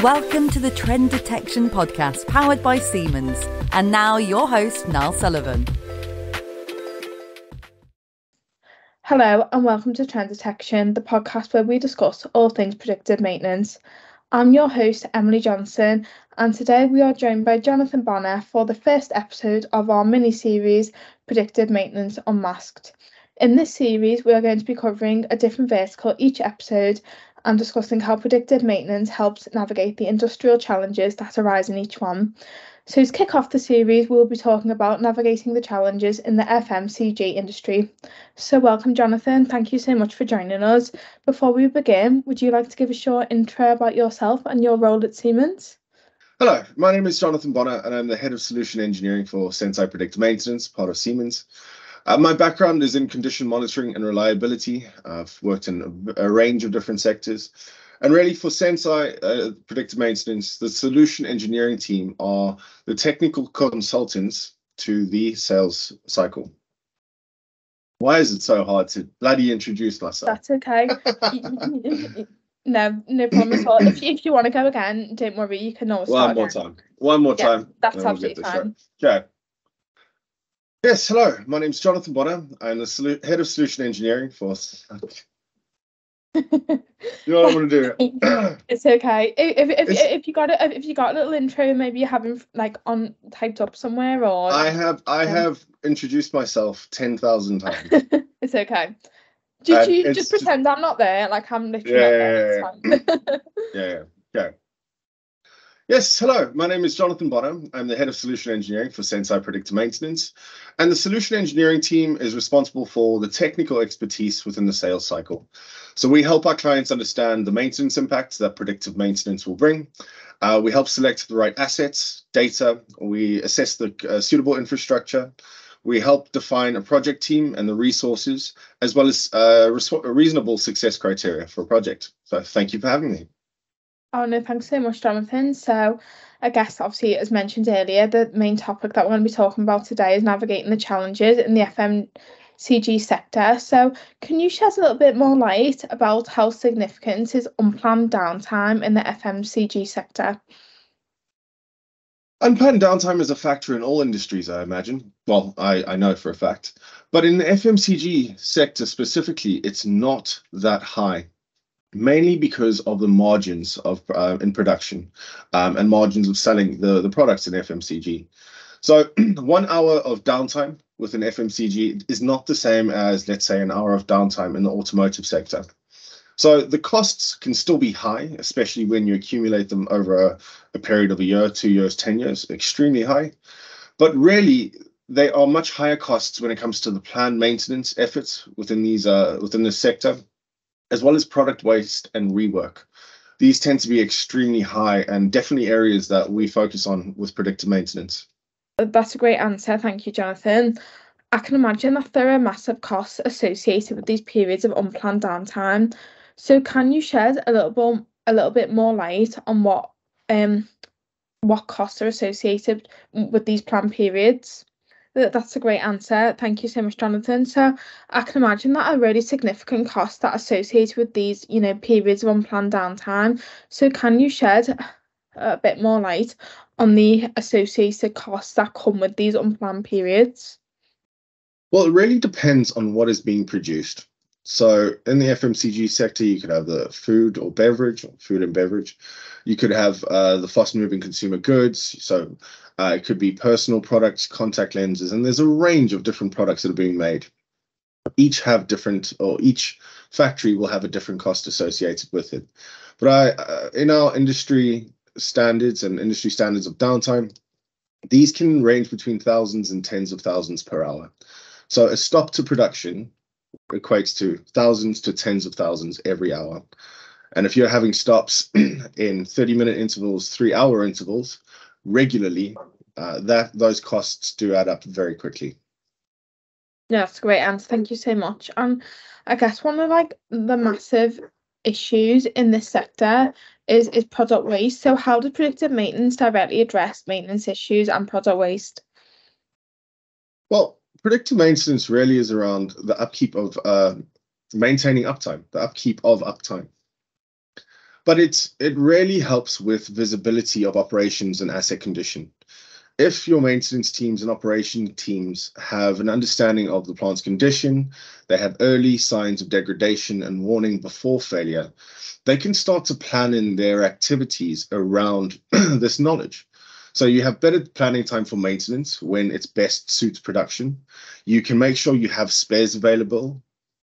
Welcome to the Trend Detection Podcast, powered by Siemens. And now your host, Niall Sullivan. Hello and welcome to Trend Detection, the podcast where we discuss all things predictive maintenance. I'm your host, Emily Johnson, and today we are joined by Johnathan Bonner for the first episode of our mini-series, Predictive Maintenance Unmasked. In this series, we are going to be covering a different vertical each episode and discussing how predictive maintenance helps navigate the industrial challenges that arise in each one. So to kick off the series, we'll be talking about navigating the challenges in the FMCG industry. So welcome, Johnathan. Thank you so much for joining us. Before we begin, would you like to give a short intro about yourself and your role at Siemens? Hello, my name is Johnathan Bonner, and I'm the Head of Solution Engineering for Senseye Predictive Maintenance, part of Siemens. My background is in condition monitoring and reliability. I've worked in a range of different sectors. And really for Senseye Predictive Maintenance, the solution engineering team are the technical consultants to the sales cycle. Why is it so hard to bloody introduce myself? That's okay. No problem at all. If you want to go again, don't worry, you can always start again. One more time. That's absolutely fine. Okay. Yes, hello. My name is Johnathan Bonner. I'm the Head of Solution Engineering for... You know what I'm going to do? It's okay. If you got a little intro, maybe you haven't typed up somewhere, or I have introduced myself 10,000 times. It's okay. Just pretend I'm not there, like I'm literally not there. Yeah. Yes, hello. My name is Johnathan Bonner. I'm the Head of Solution Engineering for Senseye Predictive Maintenance, and the Solution Engineering team is responsible for the technical expertise within the sales cycle. So we help our clients understand the maintenance impacts that predictive maintenance will bring. We help select the right assets, data. We assess the suitable infrastructure. We help define a project team and the resources, as well as reasonable success criteria for a project. So thank you for having me. Oh, no, thanks so much, Johnathan. So I guess, obviously, as mentioned earlier, the main topic that we're going to be talking about today is navigating the challenges in the FMCG sector. So can you shed a little bit more light about how significant is unplanned downtime in the FMCG sector? Unplanned downtime is a factor in all industries, I imagine. Well, I know for a fact. But in the FMCG sector specifically, it's not that high. Mainly because of the margins of in production and margins of selling the products in FMCG. So 1 hour of downtime within FMCG is not the same as, let's say, an hour of downtime in the automotive sector. So the costs can still be high, especially when you accumulate them over a period of a year, 2 years, 10 years, extremely high. But really, they are much higher costs when it comes to the planned maintenance efforts within this sector, as well as product waste and rework. These tend to be extremely high and definitely areas that we focus on with predictive maintenance. That's a great answer. Thank you, Johnathan. I can imagine that there are massive costs associated with these periods of unplanned downtime. So can you shed a little bit more light on what costs are associated with these planned periods? That's a great answer. Thank you so much, Johnathan. So I can imagine that are really significant costs that are associated with these, periods of unplanned downtime. So can you shed a bit more light on the associated costs that come with these unplanned periods? Well, it really depends on what is being produced. So in the FMCG sector, you could have the food and beverage. You could have the fast-moving consumer goods. So it could be personal products, contact lenses, and there's a range of different products that are being made. Each factory will have a different cost associated with it. But in our industry standards of downtime, these can range between thousands and tens of thousands per hour. So a stop to production equates to thousands to tens of thousands every hour. And if you're having stops in 30-minute intervals, 3-hour intervals regularly, those costs do add up very quickly. Yeah, that's a great answer. Thank you so much. And I guess one of the massive issues in this sector is product waste. So how does predictive maintenance directly address maintenance issues and product waste? Well, predictive maintenance really is around the upkeep of maintaining uptime, the upkeep of uptime. But it really helps with visibility of operations and asset condition. If your maintenance teams and operation teams have an understanding of the plant's condition, they have early signs of degradation and warning before failure, they can start to plan in their activities around this knowledge. So you have better planning time for maintenance when it's best suits production. You can make sure you have spares available,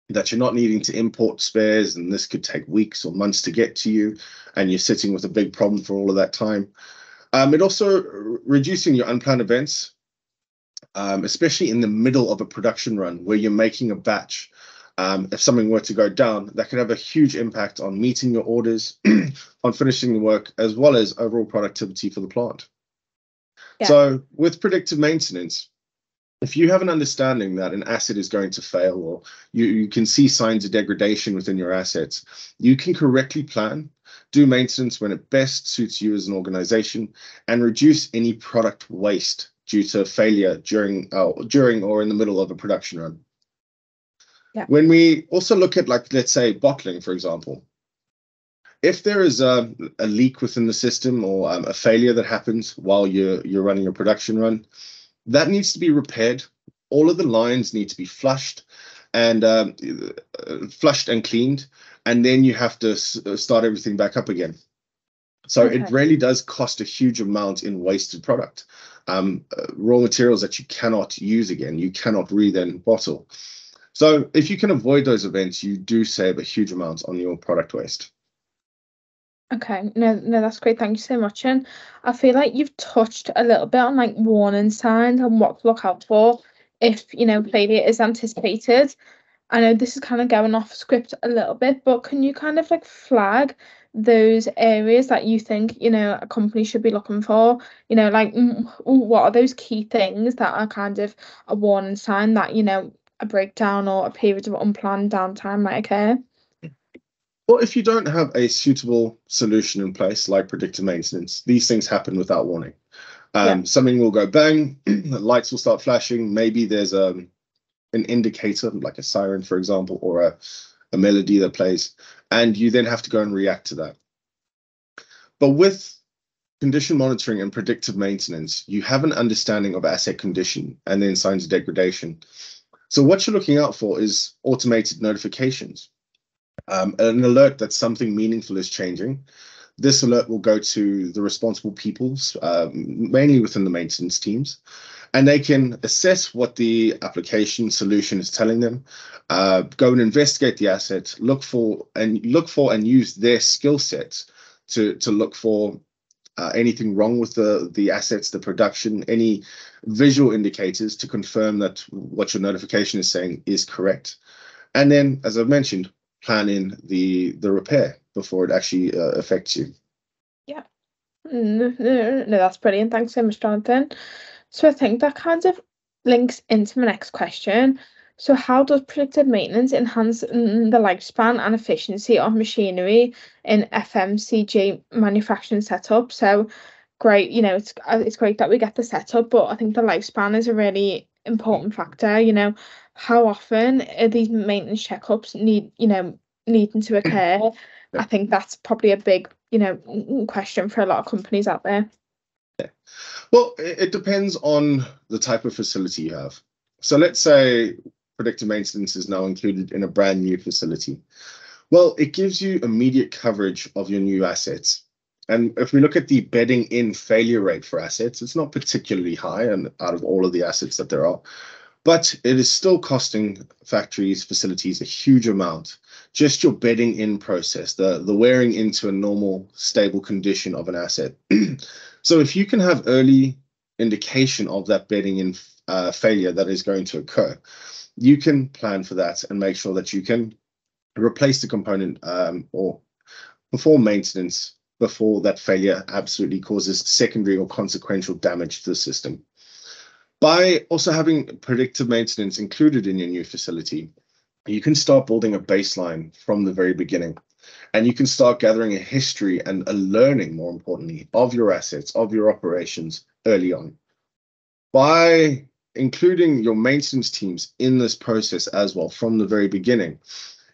that you're not needing to import spares, and this could take weeks or months to get to you, and you're sitting with a big problem for all of that time. It also reducing your unplanned events, especially in the middle of a production run where you're making a batch. If something were to go down, that could have a huge impact on meeting your orders, on finishing the work, as well as overall productivity for the plant. Yeah. So with predictive maintenance, if you have an understanding that an asset is going to fail, or you can see signs of degradation within your assets, you can correctly plan, do maintenance when it best suits you as an organization, and reduce any product waste due to failure during or in the middle of a production run. Yeah. When we also look at, like, let's say bottling, for example, if there is a leak within the system, or a failure that happens while you're running a production run, that needs to be repaired. All of the lines need to be flushed and cleaned, and then you have to start everything back up again. So It really does cost a huge amount in wasted product, raw materials that you cannot use again, you cannot then bottle. So if you can avoid those events, you do save a huge amount on your product waste. Okay, no, that's great. Thank you so much. And I feel like you've touched a little bit on, like, warning signs and what to look out for if, failure is anticipated. I know this is kind of going off script a little bit, but can you kind of, like, flag those areas that you think, a company should be looking for? Like, what are those key things that are kind of a warning sign that, a breakdown or a period of unplanned downtime might occur? Well, if you don't have a suitable solution in place, like predictive maintenance, these things happen without warning. Something will go bang, the lights will start flashing. Maybe there's an indicator, like a siren, for example, or a melody that plays, and you then have to go and react to that. But with condition monitoring and predictive maintenance, you have an understanding of asset condition and then signs of degradation. So what you're looking out for is automated notifications. An alert that something meaningful is changing. This alert will go to the responsible people, mainly within the maintenance teams, and they can assess what the application solution is telling them, go and investigate the asset, look for and use their skill sets to look for anything wrong with the assets, the production, any visual indicators to confirm that what your notification is saying is correct. And then, as I've mentioned, plan in the repair before it actually affects you. Yeah, no, that's brilliant. Thanks so much, Jonathan. So I think that kind of links into my next question. So how does predictive maintenance enhance the lifespan and efficiency of machinery in FMCG manufacturing setup? So great, it's great that we get the setup, but I think the lifespan is a really important factor. How often are these maintenance checkups needing to occur? I think that's probably a big, question for a lot of companies out there. Yeah. Well, it depends on the type of facility you have. So let's say predictive maintenance is now included in a brand new facility. Well, it gives you immediate coverage of your new assets. And if we look at the bedding in failure rate for assets, it's not particularly high and out of all of the assets that there are. But it is still costing factories, facilities a huge amount. Just your bedding in process, the wearing into a normal, stable condition of an asset. So if you can have early indication of that bedding in failure that is going to occur, you can plan for that and make sure that you can replace the component or perform maintenance before that failure absolutely causes secondary or consequential damage to the system. By also having predictive maintenance included in your new facility, you can start building a baseline from the very beginning, and you can start gathering a history and a learning, more importantly, of your assets, of your operations early on. By including your maintenance teams in this process as well from the very beginning,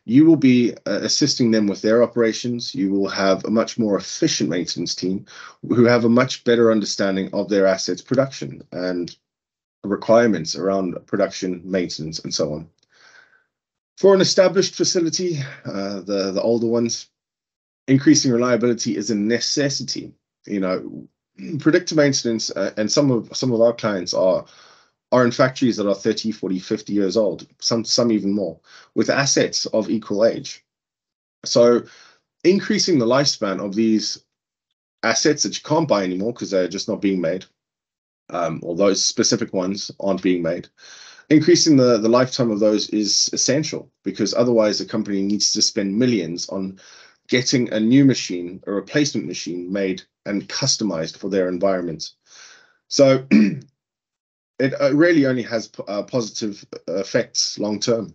you will be assisting them with their operations. You will have a much more efficient maintenance team who have a much better understanding of their assets production and requirements around production, maintenance, and so on. For an established facility, the older ones, increasing reliability is a necessity. Predictive maintenance, and some of our clients are in factories that are 30, 40, 50 years old, some even more, with assets of equal age. So increasing the lifespan of these assets that you can't buy anymore because they're just not being made, or those specific ones aren't being made, increasing the lifetime of those is essential, because otherwise the company needs to spend millions on getting a new machine, a replacement machine made and customized for their environment. So it really only has positive effects long term.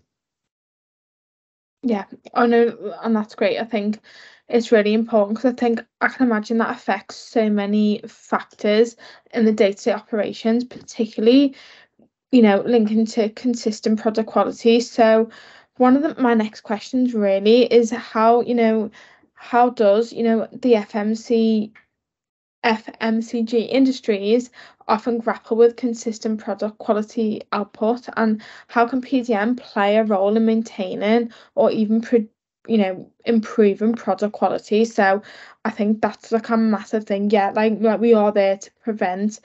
Yeah, I know, and that's great. I think it's really important because I can imagine that affects so many factors in the day-to-day operations, particularly, linking to consistent product quality. So one of my next questions really is how does, the FMCG industries often grapple with consistent product quality output, and how can PDM play a role in maintaining or even improving product quality? So I think that's like a massive thing. Yeah, like we are there to prevent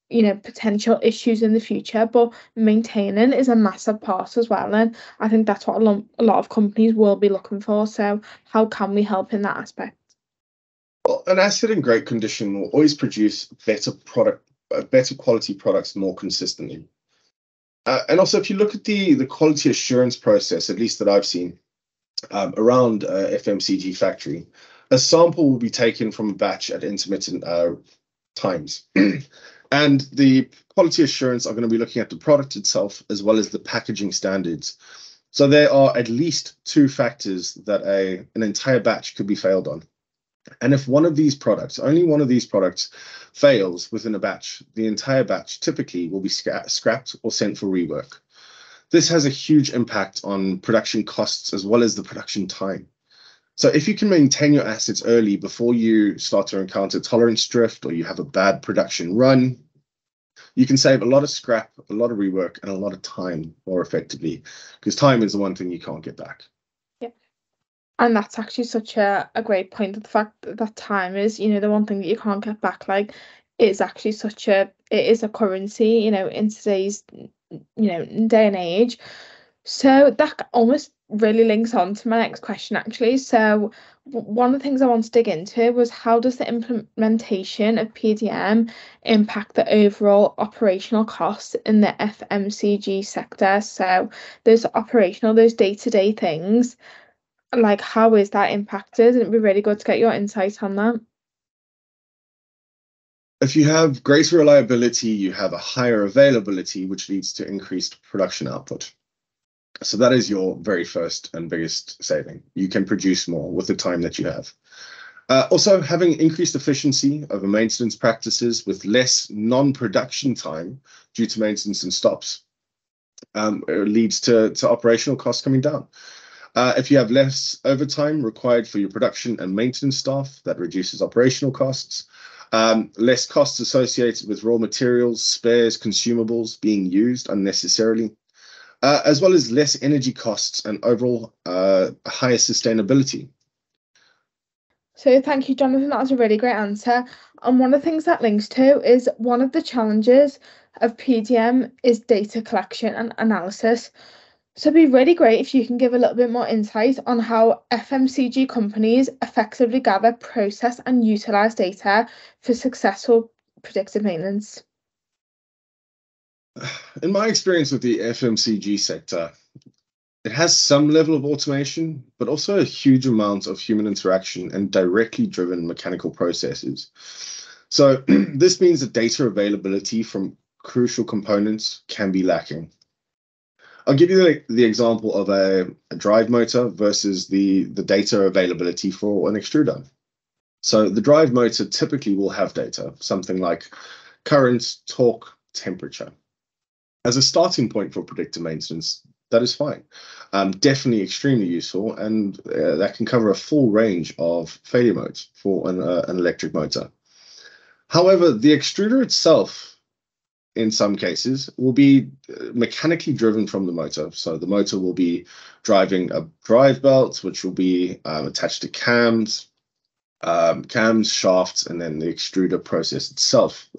potential issues in the future, but maintaining is a massive part as well, and I think that's what a lot of companies will be looking for. So how can we help in that aspect? Well, an asset in great condition will always produce better quality products more consistently. And also, if you look at the quality assurance process, at least that I've seen around FMCG factory, a sample will be taken from a batch at intermittent times. And the quality assurance are going to be looking at the product itself as well as the packaging standards. So there are at least two factors that an entire batch could be failed on. And if only one of these products fails within a batch, the entire batch typically will be scrapped or sent for rework. This has a huge impact on production costs as well as the production time. So if you can maintain your assets early before you start to encounter tolerance drift or you have a bad production run, you can save a lot of scrap, a lot of rework, and a lot of time more effectively, because time is the one thing you can't get back. And that's actually such a great point, that the fact that time is, the one thing that you can't get back, like, is actually it is a currency, in today's, day and age. So that almost really links on to my next question, actually. So one of the things I want to dig into was, how does the implementation of PDM impact the overall operational costs in the FMCG sector? So those day-to-day things, like, how is that impacted? And it'd be really good to get your insight on that. If you have greater reliability, you have a higher availability, which leads to increased production output. So that is your very first and biggest saving. You can produce more with the time that you have. Also, having increased efficiency over maintenance practices with less non-production time due to maintenance and stops leads to operational costs coming down. If you have less overtime required for your production and maintenance staff, that reduces operational costs. Less costs associated with raw materials, spares, consumables being used unnecessarily, as well as less energy costs and overall higher sustainability. So thank you, Johnathan. That was a really great answer. And one of the things that links to is, one of the challenges of PDM is data collection and analysis. So it'd be really great if you can give a little bit more insight on how FMCG companies effectively gather, process, and utilize data for successful predictive maintenance. In my experience with the FMCG sector, it has some level of automation, but also a huge amount of human interaction and directly driven mechanical processes. So this means that data availability from crucial components can be lacking. I'll give you the example of a drive motor versus the data availability for an extruder. So the drive motor typically will have data, something like current, torque, temperature. As a starting point for predictive maintenance, that is fine. Definitely extremely useful, and that can cover a full range of failure modes for an electric motor. However, the extruder itself, in some cases, will be mechanically driven from the motor. So the motor will be driving a drive belt, which will be attached to cams, shafts, and then the extruder process itself.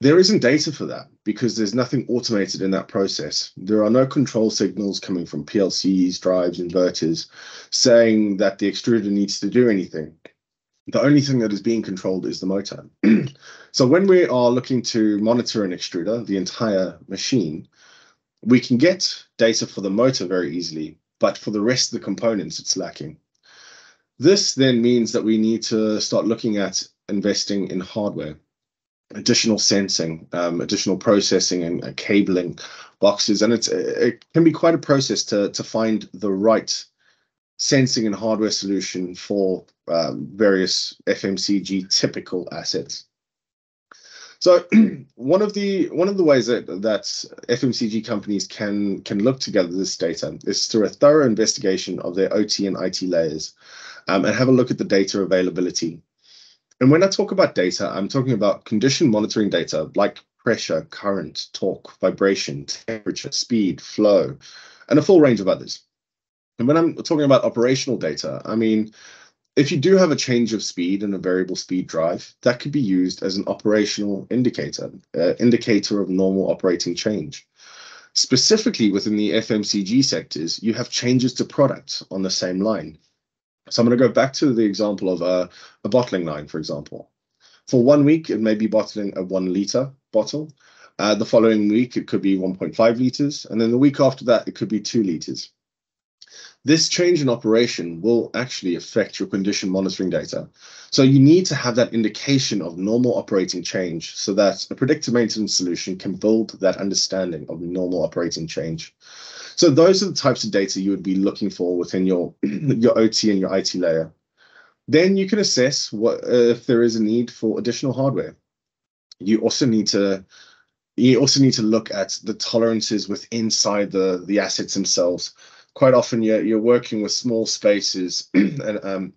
There isn't data for that because there's nothing automated in that process. There are no control signals coming from PLCs, drives, inverters saying that the extruder needs to do anything. The only thing that is being controlled is the motor. So when we are looking to monitor an extruder, the entire machine, we can get data for the motor very easily, but for the rest of the components, it's lacking. This then means that we need to start looking at investing in hardware, additional sensing, additional processing and cabling boxes. And it can be quite a process to find the right sensing and hardware solution for various FMCG typical assets. So one of the ways that FMCG companies can look to gather this data is through a thorough investigation of their OT and IT layers, and have a look at the data availability. And when I talk about data, I'm talking about condition monitoring data like pressure, current, torque, vibration, temperature, speed, flow, and a full range of others. And when I'm talking about operational data, I mean, if you do have a change of speed in a variable speed drive, that could be used as an operational indicator, indicator of normal operating change. Specifically within the FMCG sectors, you have changes to product on the same line. So I'm going to go back to the example of a bottling line, for example. For 1 week, it may be bottling a 1 liter bottle. The following week, it could be 1.5 liters. And then the week after that, it could be 2 liters. This change in operation will actually affect your condition monitoring data. So you need to have that indication of normal operating change so that a predictive maintenance solution can build that understanding of normal operating change. So those are the types of data you would be looking for within your OT and your IT layer. Then you can assess if there is a need for additional hardware. You also need to look at the tolerances inside the assets themselves. Quite often you're working with small spaces and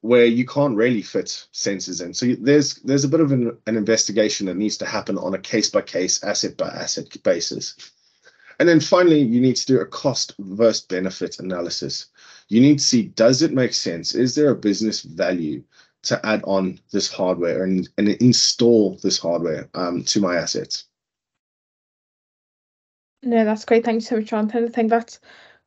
where you can't really fit sensors in. So there's a bit of an investigation that needs to happen on a case-by-case, asset-by-asset basis. And then finally, you need to do a cost versus benefit analysis. You need to see, does it make sense? Is there a business value to add on this hardware and install this hardware to my assets? No, that's great. Thank you so much, Johnathan. I think that's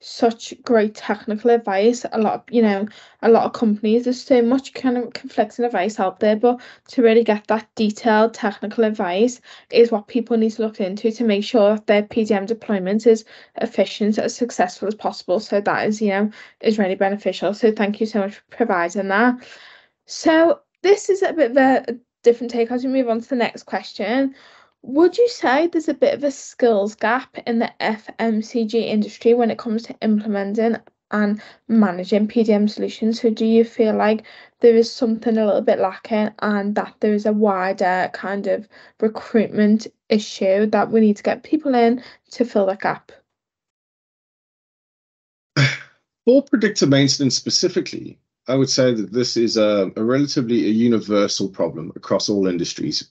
such great technical advice. A lot of companies, there's so much kind of conflicting advice out there, but to really get that detailed technical advice is what people need to look into to make sure that their PDM deployment is efficient, as successful as possible. So that is really beneficial. So thank you so much for providing that. So this is a bit of a different take as we move on to the next question. Would you say there's a bit of a skills gap in the FMCG industry when it comes to implementing and managing PDM solutions? So do you feel like there is something a little bit lacking and that there is a wider kind of recruitment issue that we need to get people in to fill that gap? For predictive maintenance specifically, I would say that this is a relatively universal problem across all industries.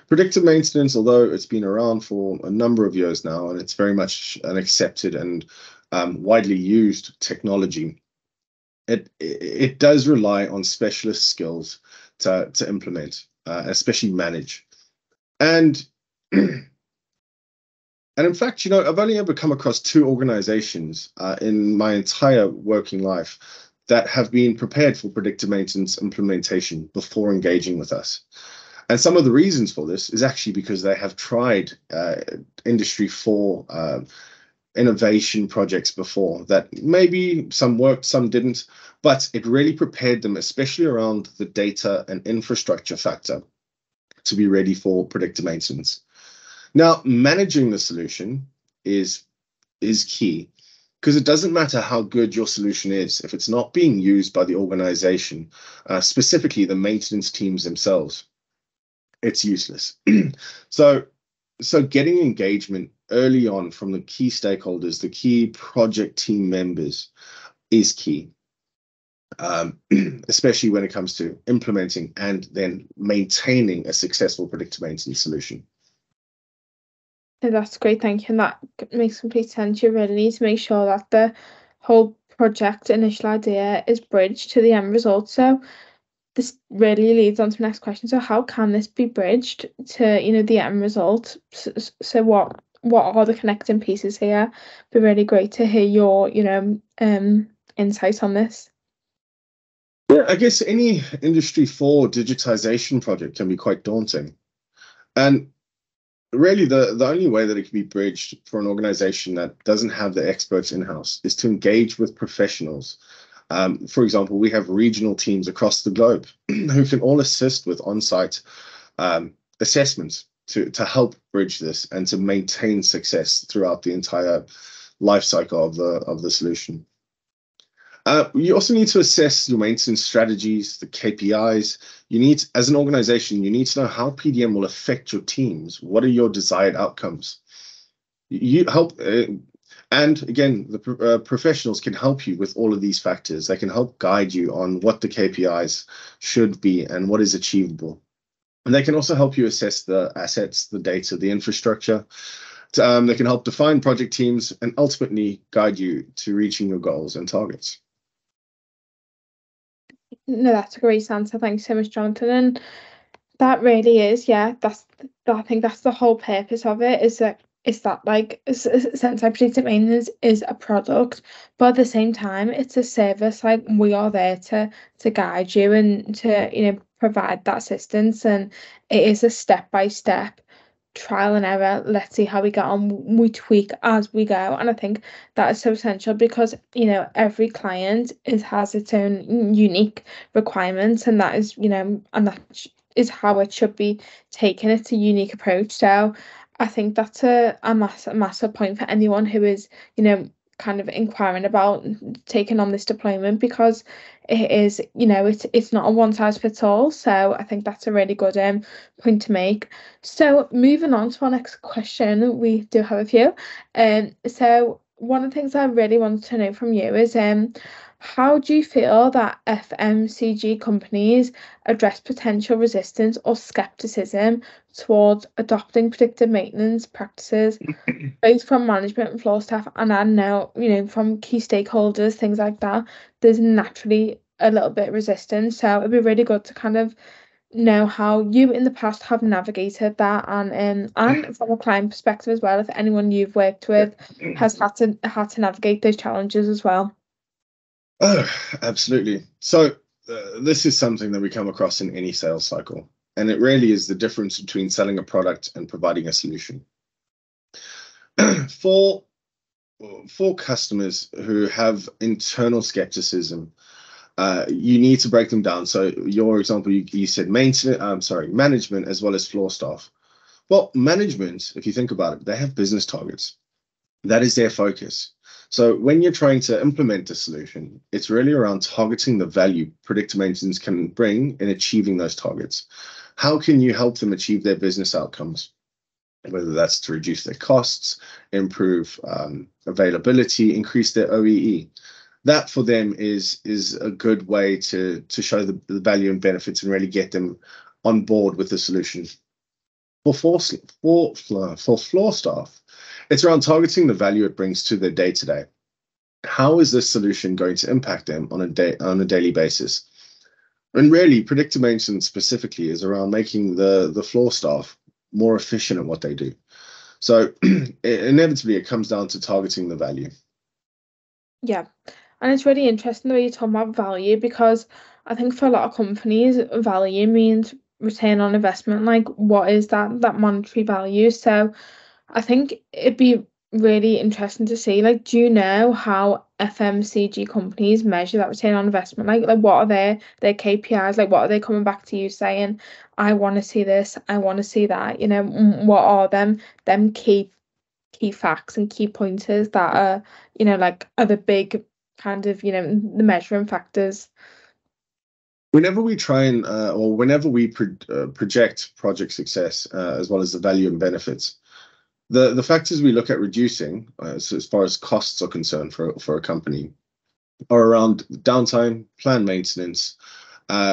Predictive maintenance, although it's been around for a number of years now, and it's very much an accepted and widely used technology, it does rely on specialist skills to implement, especially manage. And in fact, I've only ever come across 2 organizations in my entire working life that have been prepared for predictive maintenance implementation before engaging with us. And some of the reasons for this is actually because they have tried Industry 4 innovation projects before that maybe some worked, some didn't, but it really prepared them, especially around the data and infrastructure factor, to be ready for predictive maintenance. Now, managing the solution is key, because it doesn't matter how good your solution is if it's not being used by the organization, specifically the maintenance teams themselves, it's useless. So getting engagement early on from the key stakeholders, the key project team members, is key, especially when it comes to implementing and then maintaining a successful predictive maintenance solution. That's great, thank you. And that makes complete sense. You really need to make sure that the whole project initial idea is bridged to the end result. So this really leads on to the next question. So how can this be bridged to, the end result? So what are the connecting pieces here? It'd be really great to hear your, insights on this. Yeah, I guess any Industry 4 digitization project can be quite daunting. And really, the only way that it can be bridged for an organization that doesn't have the experts in-house is to engage with professionals. For example, we have regional teams across the globe who can all assist with on-site assessments to help bridge this and to maintain success throughout the entire life cycle of the solution. You also need to assess your maintenance strategies, the KPIs. You need, as an organization, you need to know how PDM will affect your teams. What are your desired outcomes? You help, and again, the professionals can help you with all of these factors. They can help guide you on what the KPIs should be and what is achievable. And they can also help you assess the assets, the data, the infrastructure. They can help define project teams and ultimately guide you to reaching your goals and targets. No, that's a great answer. Thanks so much, Johnathan. And that really is, I think that's the whole purpose of it, is that like Senseye Predictive Maintenance is a product, but at the same time it's a service. Like, we are there to guide you and to provide that assistance, and it is a step-by-step trial and error. Let's see how we get on. We tweak as we go, and I think that is so essential because every client has its own unique requirements, and that is and that is how it should be taken. It's a unique approach. So I think that's a massive point for anyone who is kind of inquiring about taking on this deployment, because it is it's not a one size fits all. So I think that's a really good point to make. So moving on to our next question, we do have a few. So one of the things I really wanted to know from you is how do you feel that FMCG companies address potential resistance or skepticism towards adopting predictive maintenance practices, both from management and floor staff? And I know, from key stakeholders, things like that, there's naturally a little bit of resistance. So it'd be really good to kind of know how you in the past have navigated that, and from a client perspective as well, if anyone you've worked with has had to navigate those challenges as well. Oh, absolutely. So this is something that we come across in any sales cycle, and it really is the difference between selling a product and providing a solution. For customers who have internal skepticism, you need to break them down. So your example, you said management as well as floor staff. Well, management, if you think about it, they have business targets. That is their focus. So when you're trying to implement a solution, it's really around targeting the value predictive maintenance can bring in achieving those targets. How can you help them achieve their business outcomes? Whether that's to reduce their costs, improve availability, increase their OEE. That for them is a good way to show the value and benefits and really get them on board with the solution. For floor staff, it's around targeting the value it brings to their day-to-day. How is this solution going to impact them on a daily basis? And really, predictive maintenance specifically is around making the floor staff more efficient at what they do. So inevitably, it comes down to targeting the value. Yeah, and it's really interesting the way you talk about value, because I think for a lot of companies, value means return on investment. Like, what is that monetary value? So I think it'd be really interesting to see, like, do you know how FMCG companies measure that return on investment? Like what are their KPIs? Like, what are they coming back to you saying, I want to see this, I want to see that? What are them key facts and key pointers that are are the big kind of the measuring factors? Whenever we try and or whenever we project project success as well as the value and benefits, The factors we look at reducing, so as far as costs are concerned for a company, are around downtime, planned maintenance,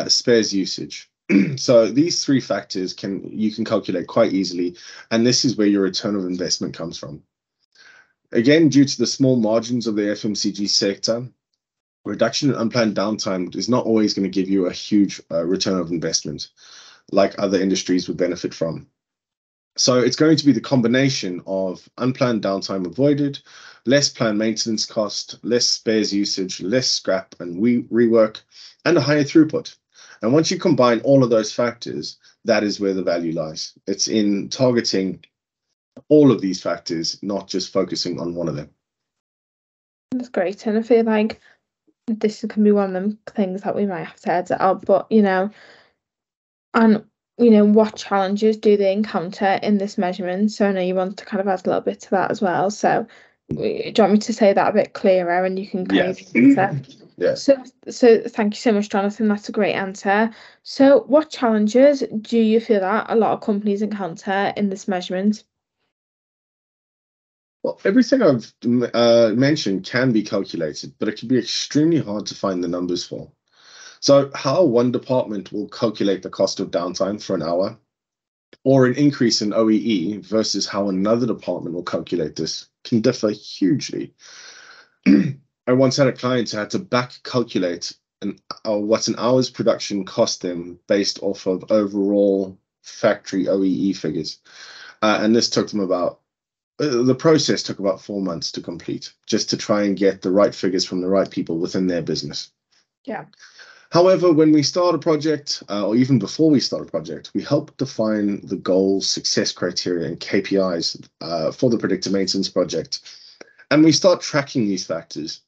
spares usage. So these three factors you can calculate quite easily, and this is where your return of investment comes from. Again, due to the small margins of the FMCG sector, reduction in unplanned downtime is not always going to give you a huge return of investment like other industries would benefit from. So it's going to be the combination of unplanned downtime avoided, less planned maintenance cost, less spares usage, less scrap and rework, and a higher throughput. And once you combine all of those factors, that is where the value lies. It's in targeting all of these factors, not just focusing on one of them. That's great. And I feel like this can be one of them things that we might have to edit out, but what challenges do they encounter in this measurement? So I know you want to kind of add a little bit to that as well. So do you want me to say that a bit clearer and you can kind of answer? Yeah. So thank you so much, Jonathan. That's a great answer. So what challenges do you feel that a lot of companies encounter in this measurement? Well, everything I've mentioned can be calculated, but it can be extremely hard to find the numbers for. So how one department will calculate the cost of downtime for an hour or an increase in OEE versus how another department will calculate this can differ hugely. I once had a client who had to back calculate what an hour's production cost them based off of overall factory OEE figures. And this took them the process took about 4 months to complete, just to try and get the right figures from the right people within their business. Yeah. However, when we start a project, or even before we start a project, we help define the goals, success criteria, and KPIs for the predictive maintenance project. And we start tracking these factors.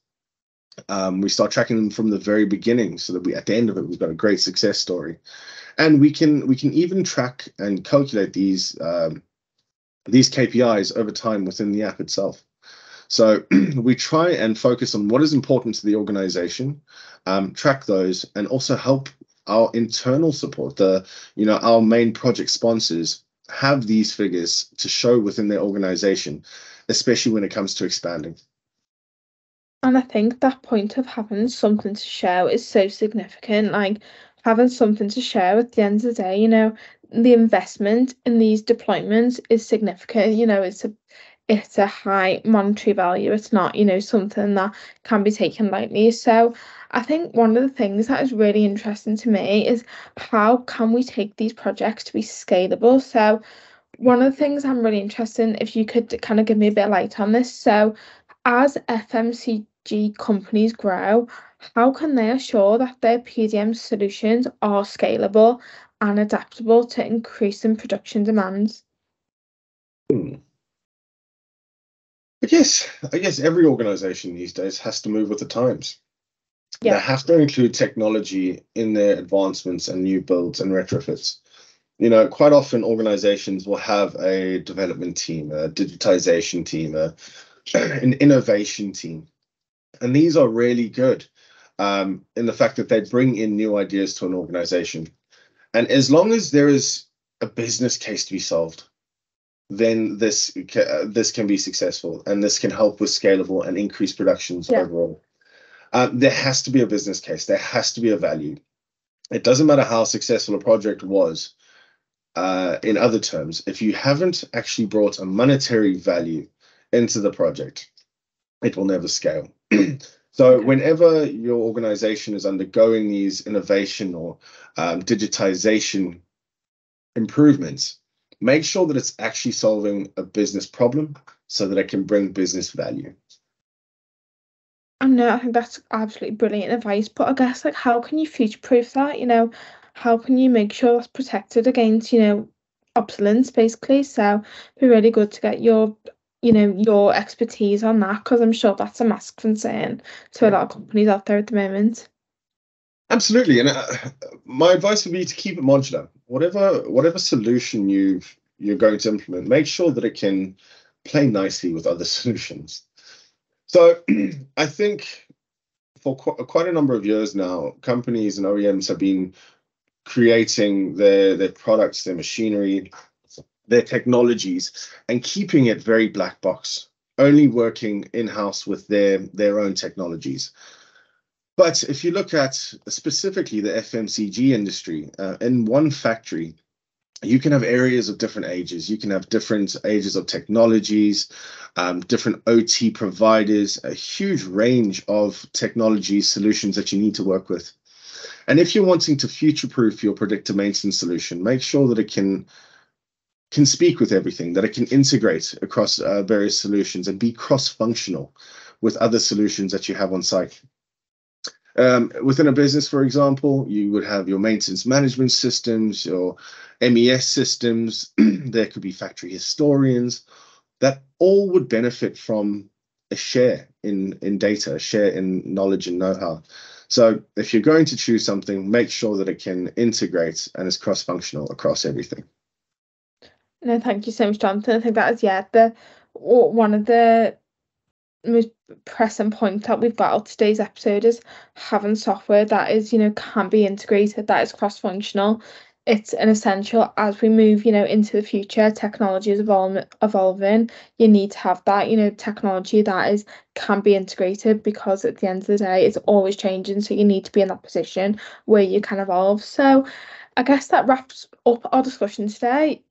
We start tracking them from the very beginning so that at the end of it, we've got a great success story. And we can even track and calculate these KPIs over time within the app itself. So we try and focus on what is important to the organization, track those, and also help our internal support, our main project sponsors, have these figures to show within their organization, especially when it comes to expanding. And I think that point of having something to show is so significant. Like having something to show at the end of the day, the investment in these deployments is significant. It's a high monetary value. It's not, something that can be taken lightly. So I think one of the things that is really interesting to me is how can we take these projects to be scalable? So one of the things I'm really interested in, if you could kind of give me a bit of light on this. So as FMCG companies grow, how can they assure that their PDM solutions are scalable and adaptable to increasing production demands? I guess every organization these days has to move with the times. Yeah. They have to include technology in their advancements and new builds and retrofits. Quite often organizations will have a development team, a digitization team, an innovation team. And these are really good in the fact that they bring in new ideas to an organization. And as long as there is a business case to be solved, then this can be successful, and this can help with scalable and increased productions overall. There has to be a business case. There has to be a value. It doesn't matter how successful a project was. In other terms, if you haven't actually brought a monetary value into the project, it will never scale. So whenever your organization is undergoing these innovation or digitization improvements, make sure that it's actually solving a business problem so that it can bring business value. I know, I think that's absolutely brilliant advice, but I guess how can you future-proof that? How can you make sure that's protected against, obsolescence basically? So it'd be really good to get your expertise on that, because I'm sure that's a massive concern to a lot of companies out there at the moment. Absolutely, and my advice would be to keep it modular. Whatever solution you're going to implement, make sure that it can play nicely with other solutions. So I think for quite a number of years now, companies and OEMs have been creating their products, their machinery, their technologies and keeping it very black box, only working in-house with their own technologies. But if you look at specifically the FMCG industry, in one factory, you can have areas of different ages. You can have different ages of technologies, different OT providers, a huge range of technology solutions that you need to work with. And if you're wanting to future-proof your predictive maintenance solution, make sure that it can speak with everything, that it can integrate across various solutions and be cross-functional with other solutions that you have on site. Within a business, for example, you would have your maintenance management systems, your MES systems. There could be factory historians that all would benefit from a share in data, a share in knowledge and know-how. So if you're going to choose something, make sure that it can integrate and is cross-functional across everything. No, thank you so much, Jonathan. I think that is, one of the most pressing point that we've got out today's episode is having software that is, can be integrated, that is cross-functional. It's an essential as we move, into the future. Technology is evolving. You need to have that, technology that can be integrated, because at the end of the day, it's always changing. So you need to be in that position where you can evolve. So I guess that wraps up our discussion today.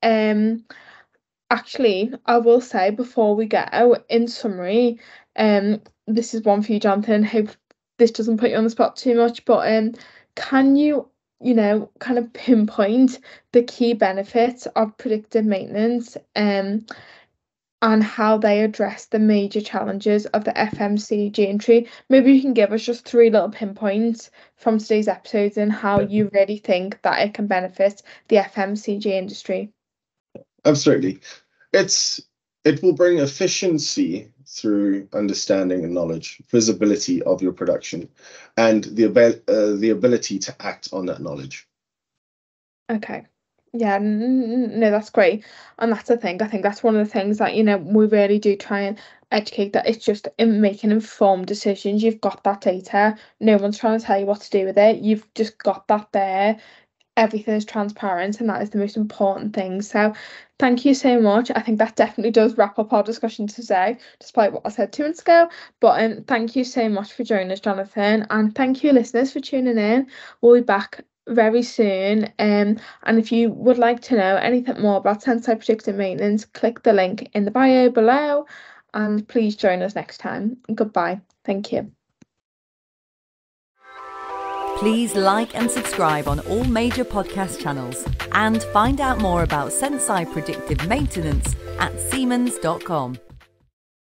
Actually, I will say before we go, in summary, this is one for you, Jonathan. Hope this doesn't put you on the spot too much, but can you, kind of pinpoint the key benefits of predictive maintenance, and how they address the major challenges of the FMCG industry? Maybe you can give us just 3 little pinpoints from today's episodes and how you really think that it can benefit the FMCG industry. Absolutely. It will bring efficiency through understanding and knowledge, visibility of your production, and the ability to act on that knowledge. Okay. Yeah, no, that's great. And that's the thing. I think that's one of the things that, we really do try and educate, that it's just in making informed decisions. You've got that data. No one's trying to tell you what to do with it. You've just got that there. Everything is transparent, and that is the most important thing. So thank you so much. I think that definitely does wrap up our discussion today, despite what I said 2 minutes ago. But thank you so much for joining us, Jonathan, and thank you, listeners, for tuning in. We'll be back very soon. And if you would like to know anything more about Senseye Predictive Maintenance, click the link in the bio below, and please join us next time. Goodbye. Thank you. Please like and subscribe on all major podcast channels, and find out more about Senseye Predictive Maintenance at Siemens.com.